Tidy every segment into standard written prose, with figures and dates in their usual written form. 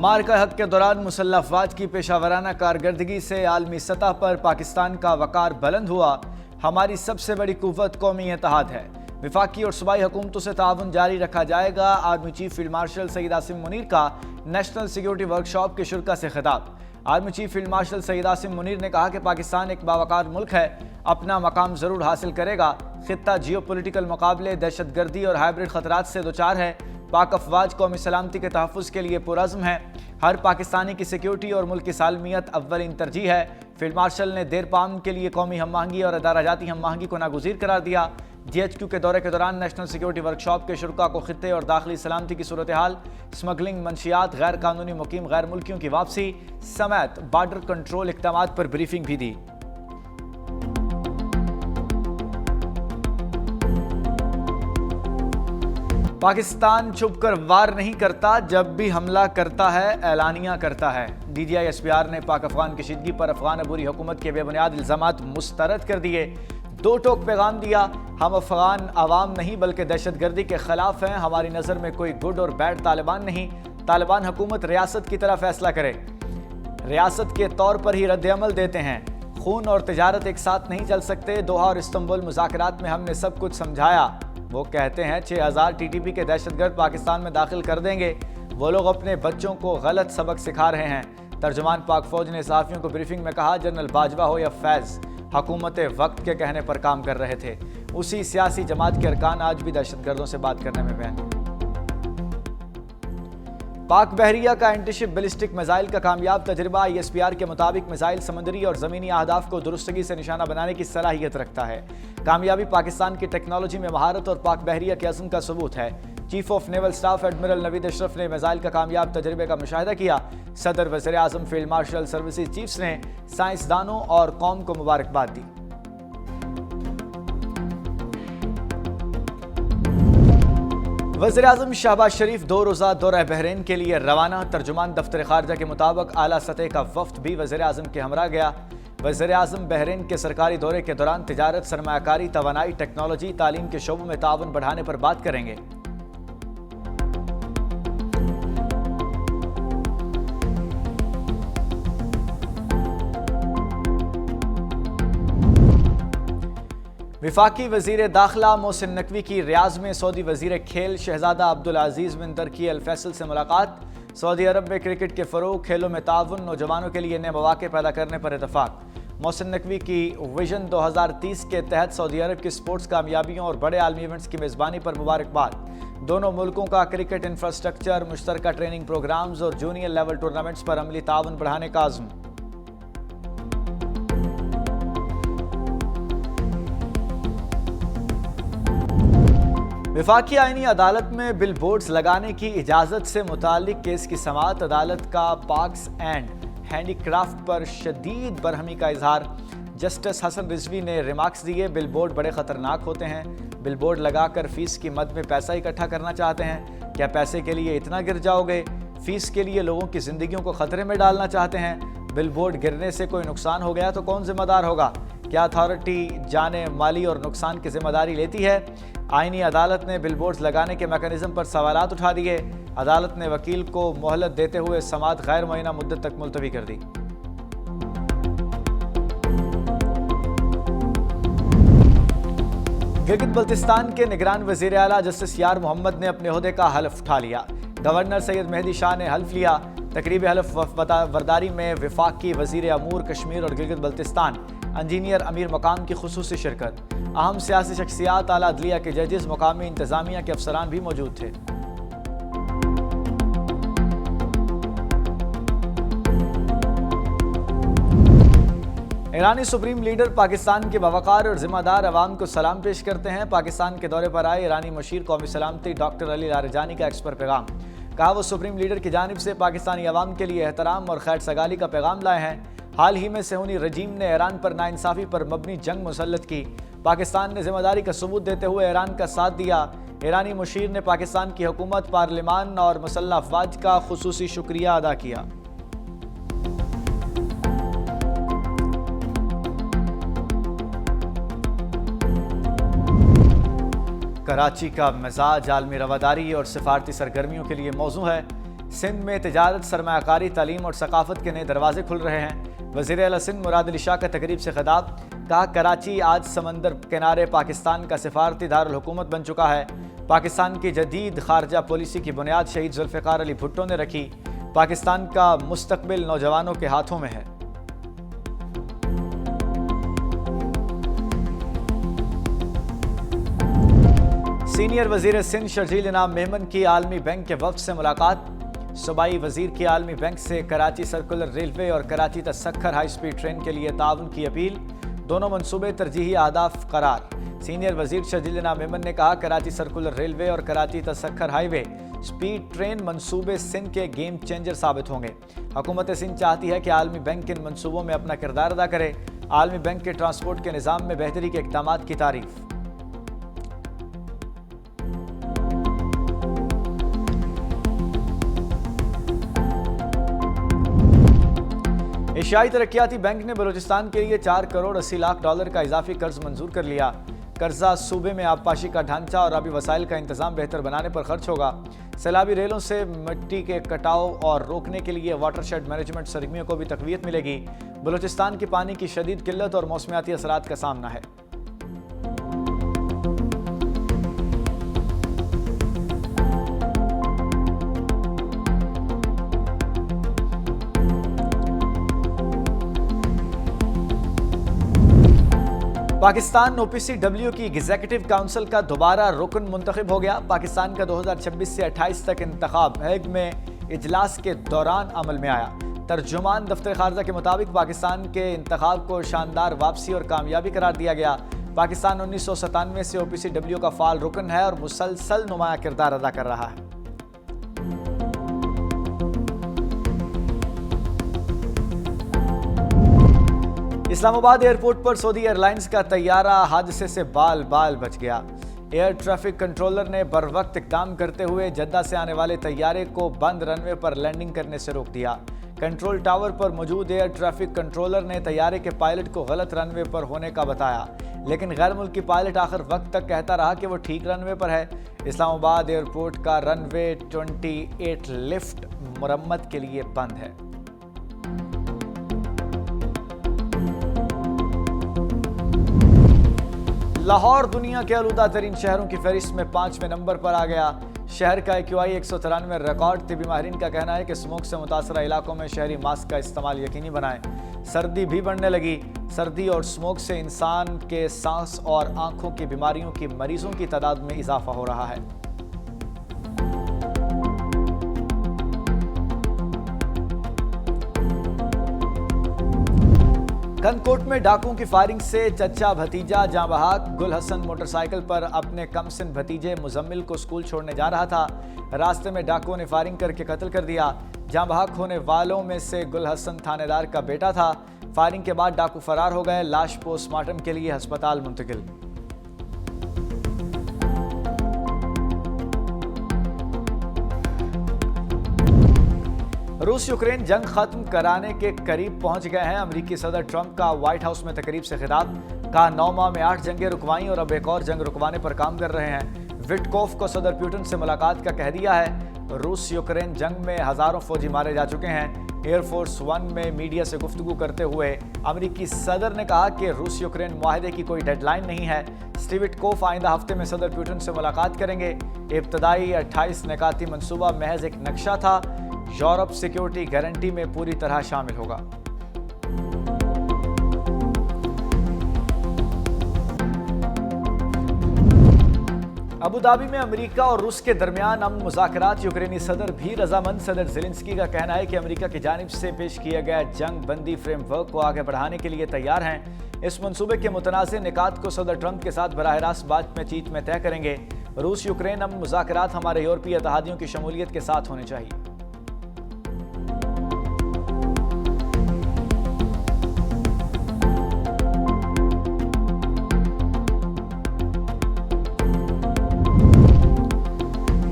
मार्का हक के दौरान मुसल्लह अफवाज की पेशावराना कारकर्दगी से आलमी सतह पर पाकिस्तान का वकार बुलंद हुआ। हमारी सबसे बड़ी कुव्वत कौमी इत्तेहाद है। वफाकी और सूबाई हुकूमतों से ताउन जारी रखा जाएगा। Army chief field marshal Syed Asim Munir का नेशनल सिक्योरिटी वर्कशॉप के शुरा से खिताब। Army chief field marshal Syed Asim Munir ने कहा कि पाकिस्तान एक बावकार मुल्क है, अपना मकाम जरूर हासिल करेगा। खित्ता जियोपॉलिटिकल मुकाबले, दहशतगर्दी और हाइब्रिड खतरात से दोचार है। पाक अफवाज कौमी सलामती के तहफ़्फ़ुज़ के लिए पुरज़्म है। हर पाकिस्तानी की सिक्योरिटी और मुल्क की सालमियत अव्वलीन तरजीह है। फील्ड मार्शल ने देर पाम के लिए कौमी हम आहंगी और अदारा जाती हम आहंगी को नागुज़ीर करार दिया। GHQ के दौरे के दौरान नेशनल सिक्योरिटी वर्कशॉप के शुरा को खित्ते और दाखिली सलामती की सूरत हाल, स्मगलिंग, मंशियात, गैर कानूनी मुकीम गैर मुल्कियों की वापसी समेत बॉर्डर कंट्रोल इक़दाम पर ब्रीफिंग भी दी। पाकिस्तान छुपकर वार नहीं करता, जब भी हमला करता है ऐलानिया करता है। DGI SPR ने पाक अफगान कशीदगी पर अफगान अबूरी हुकूमत के बेबुनियाद इल्ज़ामात मुस्तरद कर दिए। दो टोक पैगाम दिया, हम अफगान आवाम नहीं बल्कि दहशतगर्दी के खिलाफ हैं। हमारी नज़र में कोई गुड और बैड तालिबान नहीं। तालिबान हुकूमत रियासत की तरह फैसला करे, रियासत के तौर पर ही रद्द-ए-अमल देते हैं। खून और तिजारत एक साथ नहीं चल सकते। दोहा और इस्तांबुल मुज़ाकरात में हमने सब कुछ समझाया। वो कहते हैं 6000 TTP के दहशतगर्द पाकिस्तान में दाखिल कर देंगे। वो लोग अपने बच्चों को गलत सबक सिखा रहे हैं। तर्जुमान पाक फौज ने सहाफ़ियों को ब्रीफिंग में कहा, जनरल बाजवा हो या फैज़, हुकूमत वक्त के कहने पर काम कर रहे थे। उसी सियासी जमात के अरकान आज भी दहशतगर्दों से बात करने में बैन। पाक बहरिया का एंटीशिप बैलिस्टिक मिसाइल का कामयाब तजर्बा। ISPR के मुताबिक मिसाइल समुद्री और ज़मीनी अहदाफ को दुरुस्तगी से निशाना बनाने की सलाहियत रखता है। कामयाबी पाकिस्तान की टेक्नोलॉजी में महारत और पाक बहरिया के अज़्म का सबूत है। Chief of naval staff admiral Naveed Ashraf ने मिसाइल का कामयाब तजर्बे का मुशाहिदा किया। सदर, वज़ीर आज़म, फील्ड मार्शल, सर्विसेज चीफ्स ने साइंसदानों और कौम को मुबारकबाद दी। वज़ीर आज़म शहबाज शरीफ 2 रोज़ा दौरा बहरीन के लिए रवाना। तर्जुमान दफ्तर खारजा के मुताबिक आला सतह का वफ्द भी वज़ीर आज़म के हमरा गया। वज़ीर आज़म बहरीन के सरकारी दौरे के दौरान तिजारत, सरमायाकारी, तवानाई, टेक्नोलॉजी, तालीम के शोबों में ताउन बढ़ाने पर बात करेंगे। विफाकी वज़ीर दाखिला मोहसिन नकवी की रियाज में सऊदी वज़ीर खेल शहजादा अब्दुल अजीज़ बिन तुर्की अल फैसल से मुलाकात। सऊदी अरब में क्रिकेट के फ़रोग़, खेलों में ताउन, नौजवानों के लिए नए मौक़े पैदा करने पर इतफ़ाक़। मोहसिन नकवी की विजन 2030 के तहत सऊदी अरब की स्पोर्ट्स कामयाबियों और बड़े आलमी इवेंट्स की मेज़बानी पर मुबारकबाद। दोनों मुल्कों का क्रिकेट इंफ्रास्ट्रक्चर, मुश्तरका ट्रेनिंग प्रोग्राम्स और जूनियर लेवल टूर्नामेंट्स पर अमली ताउन बढ़ाने का आज़म। वफाकी आईनी अदालत में बिल बोर्ड्स लगाने की इजाज़त से मुताल्लिक केस की समाअत। अदालत का पार्क्स एंड हैंडीक्राफ्ट पर शदीद बरहमी का इजहार। जस्टिस हसन रिजवी ने रिमार्क्स दिए, बिल बोर्ड बड़े ख़तरनाक होते हैं। बिल बोर्ड लगाकर फीस की मद में पैसा इकट्ठा करना चाहते हैं। क्या पैसे के लिए इतना गिर जाओगे? फीस के लिए लोगों की ज़िंदगियों को ख़तरे में डालना चाहते हैं। बिल बोर्ड गिरने से कोई नुकसान हो गया तो कौन जिम्मेदार होगा? क्या अथॉरिटी जाने माली और नुकसान की जिम्मेदारी लेती है? आईनी अदालत ने बिल बोर्ड्स लगाने के मैकेनिज्म पर सवालात उठा दिए। अदालत ने वकील को मोहलत देते हुए समाअत गैर मुअय्यना मुद्दत तक मुलतवी कर दी। गिलगित बल्तिस्तान के निगरान वज़ीर आला जस्टिस यार मोहम्मद ने अपने ओहदे का हल्फ उठा लिया। गवर्नर सैयद मेहदी शाह ने हल्फ लिया। तकरीब हल्फ वरदारी में वफाकी वज़ीर अमूर कश्मीर और गिलगित बल्तिस्तान इंजीनियर अमीर मकाम की खुसूसी शिरकत। अहम सियासी शख्सियात, आला अदलिया के जजेस, मुकामी इंतजामिया के अफसरान भी मौजूद थे। ईरानी सुप्रीम लीडर पाकिस्तान के बावकार और जिम्मेदार अवाम को सलाम पेश करते हैं। पाकिस्तान के दौरे पर आए ईरानी मशीर कौमी सलामती डॉक्टर अली लारजानी का एक्स पर पैगाम। कहा, वो सुप्रीम लीडर की जानिब से पाकिस्तानी अवाम के लिए एहतराम और खैर सगाली का पैगाम लाए हैं। हाल ही में सेहूनी रजीम ने ईरान पर नाइंसाफ़ी पर मबनी जंग मुसल्लत की। पाकिस्तान ने जिम्मेदारी का सबूत देते हुए ईरान का साथ दिया। ईरानी मुशीर ने पाकिस्तान की हुकूमत, पार्लिमान और मुसल्लह अफवाज का खुसूसी शुक्रिया अदा किया। कराची का मिजाज आलमी रवादारी और सिफारती सरगर्मियों के लिए मौजू है। सिंध में तिजारत, सरमायाकारी, तालीम और सकाफत के नए दरवाजे खुल रहे हैं। वज़ीर आला सिंध मुराद अली शाह का तकरीब से खिताब, कहा कराची आज समंदर किनारे पाकिस्तान का सिफारती दारुल हुकूमत बन चुका है। पाकिस्तान की जदीद खारजा पॉलिसी की बुनियाद शहीद जुल्फ़िकार अली भुट्टो ने रखी। पाकिस्तान का मुस्तकबिल नौजवानों के हाथों में है। सीनियर वजीर सिंध शर्जील इनाम मेमन की आलमी बैंक के वफ्द से मुलाकात। सूबाई वजीर की आलमी बैंक से कराची सर्कुलर रेलवे और कराची तसक्खर हाई स्पीड ट्रेन के लिए ताउन की अपील। दोनों मंसूबे तरजीही अहदाफ करार। सीनियर वजीर शर्जील इनाम मेमन ने कहा कराची सर्कुलर रेलवे और कराची तसक्खर हाईवे स्पीड ट्रेन मंसूबे सिंध के गेम चेंजर साबित होंगे। हुकूमत सिंध चाहती है कि आलमी बैंक इन मंसूबों में अपना किरदार अदा करे। आलमी बैंक के ट्रांसपोर्ट के निज़ाम में बेहतरी के इक़दाम की तारीफ। एशियाई तरक्याती बैंक ने बलूचिस्तान के लिए 4 करोड़ 80 लाख डॉलर का इजाफी कर्ज मंजूर कर लिया। कर्जा सूबे में आबपाशी का ढांचा और आबी वसाइल का इंतजाम बेहतर बनाने पर खर्च होगा। सैलाबी रेलों से मिट्टी के कटाव और रोकने के लिए वाटरशेड मैनेजमेंट सरगर्मियों को भी तकवीत मिलेगी। बलूचिस्तान की पानी की शदीद किल्लत और मौसमियाती असरात का सामना है। पाकिस्तान OPCW की एग्जीक्यूटिव काउंसिल का दोबारा रुकन मुंतखब हो गया। पाकिस्तान का 2026 से 28 तक इंतखाब हेग में इजलास के दौरान अमल में आया। तर्जुमान दफ्तर खारजा के मुताबिक पाकिस्तान के इंतखाब को शानदार वापसी और कामयाबी करार दिया गया। पाकिस्तान 1997 से OPCW का फाल रुकन है और मुसलसल नुमाया किरदार अदा कर रहा है। इस्लामाबाद एयरपोर्ट पर सऊदी एयरलाइंस का तैयारा हादसे से बाल बाल बच गया। एयर ट्रैफिक कंट्रोलर ने बरवक्त इक़दाम करते हुए जद्दा से आने वाले तैयारे को बंद रनवे पर लैंडिंग करने से रोक दिया। कंट्रोल टावर पर मौजूद एयर ट्रैफिक कंट्रोलर ने तैयारे के पायलट को गलत रनवे पर होने का बताया, लेकिन गैर मुल्की पायलट आखिर वक्त तक कहता रहा कि वो ठीक रनवे पर है। इस्लामाबाद एयरपोर्ट का रनवे 28 लिफ्ट मुरम्मत के लिए बंद है। लाहौर दुनिया के आलूदा तरीन शहरों की फहरिस्त में 5वें नंबर पर आ गया। शहर का AQI 193 रिकॉर्ड। तिबी माहिरीन का कहना है कि स्मोक से मुतासरा इलाकों में शहरी मास्क का इस्तेमाल यकीनी बनाएं। सर्दी भी बढ़ने लगी। सर्दी और स्मोक से इंसान के सांस और आंखों की बीमारियों की मरीजों की तादाद में इजाफा हो रहा है। कनकोट में डाकुओं की फायरिंग से चचा भतीजा जाँ बहक। गुल हसन मोटरसाइकिल पर अपने कमसिन भतीजे मुजम्मिल को स्कूल छोड़ने जा रहा था। रास्ते में डाकुओं ने फायरिंग करके कत्ल कर दिया। जाँ बहक होने वालों में से गुल हसन थानेदार का बेटा था। फायरिंग के बाद डाकू फरार हो गए। लाश पोस्टमार्टम के लिए अस्पताल मुंतकिल। रूस यूक्रेन जंग खत्म कराने के करीब पहुंच गए हैं। अमेरिकी सदर ट्रंप का व्हाइट हाउस में तकरीब से खिताब, कहा 9 माह में 8 जंगें रुकवाई और अब एक और जंग रुकवाने पर काम कर रहे हैं। विटकोफ को सदर पुतिन से मुलाकात का कह दिया है। रूस यूक्रेन जंग में हजारों फौजी मारे जा चुके हैं। एयरफोर्स 1 में मीडिया से गुफ्तगू करते हुए अमेरिकी सदर ने कहा कि रूस यूक्रेन मुआहदे की कोई डेडलाइन नहीं है। स्टीव विटकोफ आइंदा हफ्ते में सदर पुतिन से मुलाकात करेंगे। इब्तदाई 28 निकाती मंसूबा महज एक नक्शा था। यूरोप सिक्योरिटी गारंटी में पूरी तरह शामिल होगा। अबू धाबी में अमेरिका और रूस के दरमियान अमन मुज़ाकरात। यूक्रेनी सदर भी रजामंद। सदर ज़ेलेंस्की का कहना है कि अमेरिका की जानिब से पेश किया गया जंग बंदी फ्रेमवर्क को आगे बढ़ाने के लिए तैयार हैं। इस मंसूबे के मुतनाज़ निकात को सदर ट्रंप के साथ बराह रास्त बातचीत में तय करेंगे। रूस यूक्रेन अमन मुज़ाकरात हमारे यूरोपीय इत्तेहादियों की शमूलियत के साथ होने चाहिए।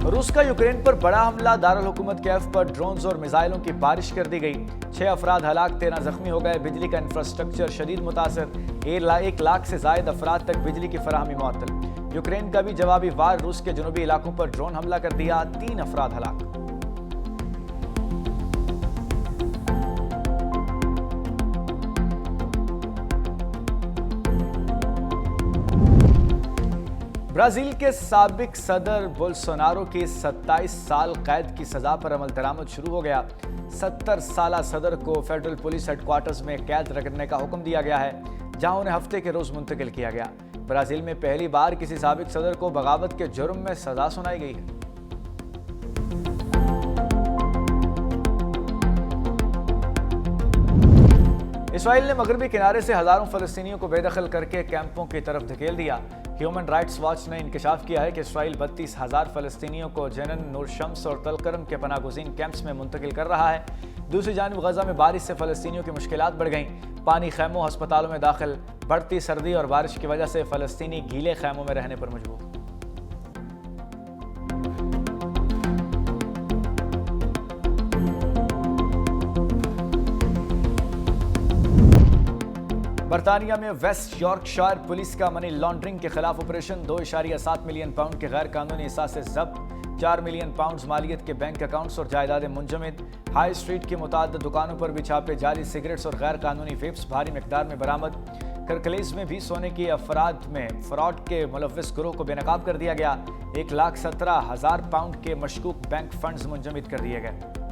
रूस का यूक्रेन पर बड़ा हमला। दारुल हुकूमत कैफ पर ड्रोन्स और मिसाइलों की बारिश कर दी गई। 6 अफराद हलाक, 13 जख्मी हो गए। बिजली का इंफ्रास्ट्रक्चर शदीद मुतासर। 1 लाख से जायद अफराद तक बिजली की फराहमी मुअत्तल। यूक्रेन का भी जवाबी वार। रूस के जनूबी इलाकों पर ड्रोन हमला कर दिया, 3 अफराद हलाक। ब्राजील के साबिक सदर बोल्सोनारो की 27 साल कैद की सजा पर अमल दरामद शुरू हो गया। 70 साला सदर को फेडरल पुलिस हेडक्वार्टर्स में कैद रखने का हुक्म दिया गया है, जहां उन्हें हफ्ते के रोज मुंतकिल किया गया। ब्राजील में पहली बार किसी साबिक सदर को बगावत के जुर्म में सजा सुनाई गई है। इसराइल ने मगरबी किनारे से हजारों फलस्तीनियों को बेदखल करके कैंपों की तरफ धकेल दिया। ह्यूमन राइट्स वॉच ने इंकशाफ किया है कि इसराइल 32,000 फलस्तीनियों को जेनन, नूर शम्स और तलकरम के पनागुज़ीन कैंप्स में मुंतकिल कर रहा है। दूसरी जानिब गजा में बारिश से फलस्तीनियों की मुश्किलात बढ़ गईं। पानी खैमों, अस्पतालों में दाखिल। बढ़ती सर्दी और बारिश की वजह से फलस्तीनी गीले खैमों में रहने पर मजबूर। बर्तानिया में वेस्ट यॉर्कशायर पुलिस का मनी लॉन्ड्रिंग के खिलाफ ऑपरेशन। 2.7 मिलियन पाउंड के गैर कानूनी असासे जब्त। 4 मिलियन पाउंड मालियत के बैंक अकाउंट्स और जायदादें मुंजमद। हाई स्ट्रीट की मुताद्दद दुकानों पर भी छापे जारी। सिगरेट्स और गैर कानूनी वेप्स भारी मिकदार में बरामद। करकलेज में भी सोने के अफराद में फ्रॉड के मुलव्विस गिरोह को बेनकाब कर दिया गया। 1,17,000 पाउंड के मशकूक बैंक फंड्स मुंजमद कर दिए गए।